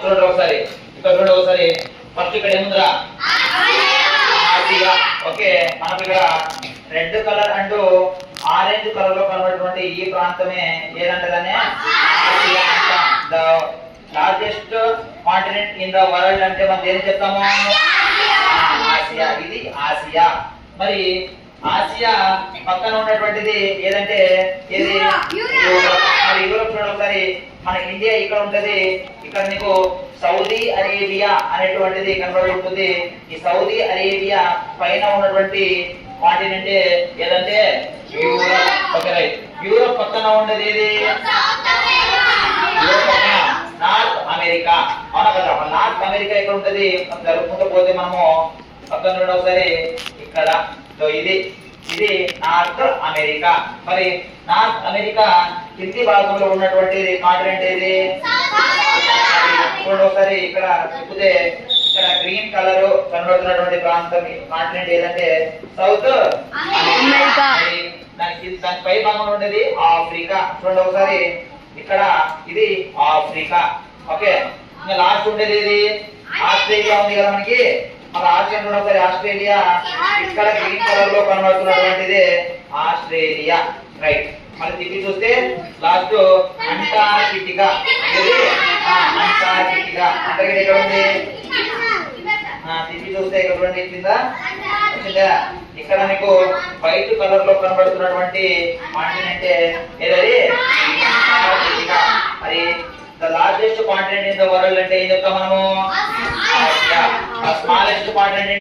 చూడండి ఒకసారి, ఇక్కడ చూడండి ఒకసారి. ఫస్ట్ ఇక్కడ ఏముందిరా? ఆసియా. ఓకే, మనకి ఇక్కడ red colour and orange colour లో కనబడినటువంటి ఈ ప్రాంతమే ఏదంటదనే ఆసియా అంటాం. The largest continent in the world అంటే మనం ఏం చెప్తాము? ఆసియా. ఇది ఆసియా. మరి ఆసియా పక్కన ఉన్నటువంటిది ఏదంటే ఏది? యూరోప్. మరి యూరోప్ చూడండి ఒకసారి. మన ఇండియా ఇక్కడ ఉంటది, ఇక్కడ నీకు సౌదీ అరేబియా అనేటువంటిది కనబడి ఉంటుంది. ఈ సౌదీ అరేబియా పైన ఉన్నటువంటి కాంటినెంట్ ఏదంటే యూరోప్. Okay right. యూరోప్ పక్కన ఉండేది ఏది? యూరోప్ పక్కన నార్త్ అమెరికా. అవునా కదా? నార్త్ అమెరికా ఇక్కడ ఉంటది. జరుపుకుంటూ పోతే మనము పక్కన చూడండి ఒకసారి. ఇక్కడ ఇది ఇది నార్త్ అమెరికా. మరి నార్త్ అమెరికా కింది భాగంలో ఉన్నటువంటి కాంటినెంట్ ఏది? చూడండి ఒకసారి. ఇక్కడ తిప్పితే ఇక్కడ గ్రీన్ కలర్ కనబడుతున్నటువంటి ప్రాంతం కాంటినెంట్ ఏదంటే సౌత్ అమెరికా. దాని పై భాగంలో ఉండేది ఆఫ్రికా. చూడండి ఒకసారి. ఇక్కడ ఇది ఆఫ్రికా. ఓకే, ఇంకా లాస్ట్ ఉండేది ఇది ఆస్ట్రేలియా ఉంది కదా మనకి. మన ఆసియా చూడండి ఒకసారి. ఆస్ట్రేలియా ఇక్కడ గ్రీన్ కలర్ లో కనబడుతున్నటువంటిది ఆస్ట్రేలియా. రైట్. మళ్ళీ తిప్పి చూస్తే లాస్ట్ అంటార్కిటికా. అంటార్కిటికా. అంటార్కిటికా ఎక్కడ ఉంది? తిప్పి చూస్తే ఇక్కడ చూడండి కింద వచ్చిందా? ఇక్కడ మీకు వైట్ కలర్ లో కనబడుతున్నటువంటి కాంటినెంట్ ఏదది? అంటార్కిటికా. మరి the largest continent in the world అంటే ఏం చెప్తాం మనము? ఆసియా. Smallest continent